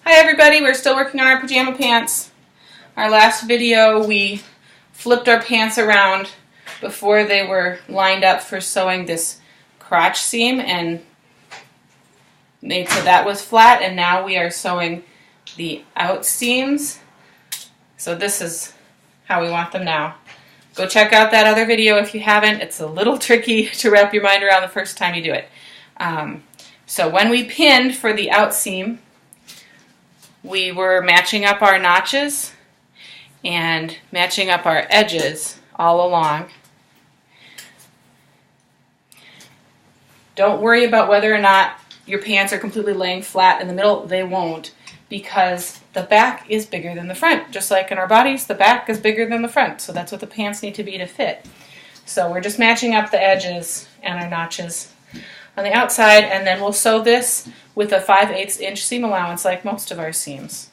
Hi everybody, we're still working on our pajama pants. Our last video we flipped our pants around before they were lined up for sewing this crotch seam and made so that was flat, and now we are sewing the out seams. So this is how we want them now. Go check out that other video if you haven't. It's a little tricky to wrap your mind around the first time you do it. So when we pinned for the out seam, we were matching up our notches and matching up our edges all along. Don't worry about whether or not your pants are completely laying flat in the middle. They won't, because the back is bigger than the front. Just like in our bodies, the back is bigger than the front. So that's what the pants need to be to fit. So we're just matching up the edges and our notches on the outside, and then we'll sew this with a 5/8 inch seam allowance like most of our seams.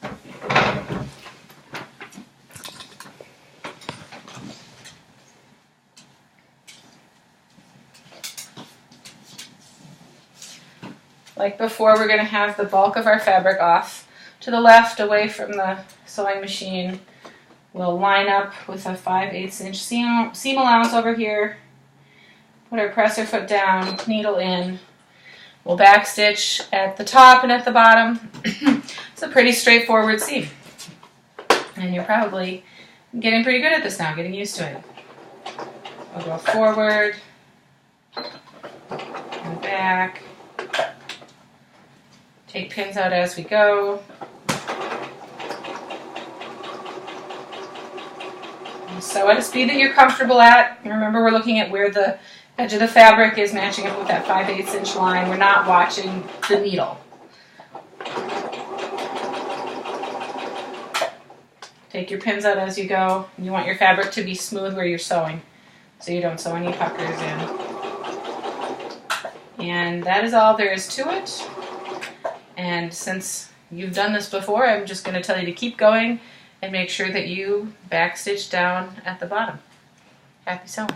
Like before, we're going to have the bulk of our fabric off to the left, away from the sewing machine. We'll line up with a 5/8 inch seam allowance over here. Put our presser foot down, needle in. We'll backstitch at the top and at the bottom. It's a pretty straightforward seam. And you're probably getting pretty good at this now, getting used to it. We'll go forward and back. Take pins out as we go. And sew at a speed that you're comfortable at. And remember, we're looking at where the edge of the fabric is matching up with that 5/8 inch line. We're not watching the needle. Take your pins out as you go. You want your fabric to be smooth where you're sewing, so you don't sew any puckers in. And that is all there is to it. And since you've done this before, I'm just going to tell you to keep going and make sure that you backstitch down at the bottom. Happy sewing.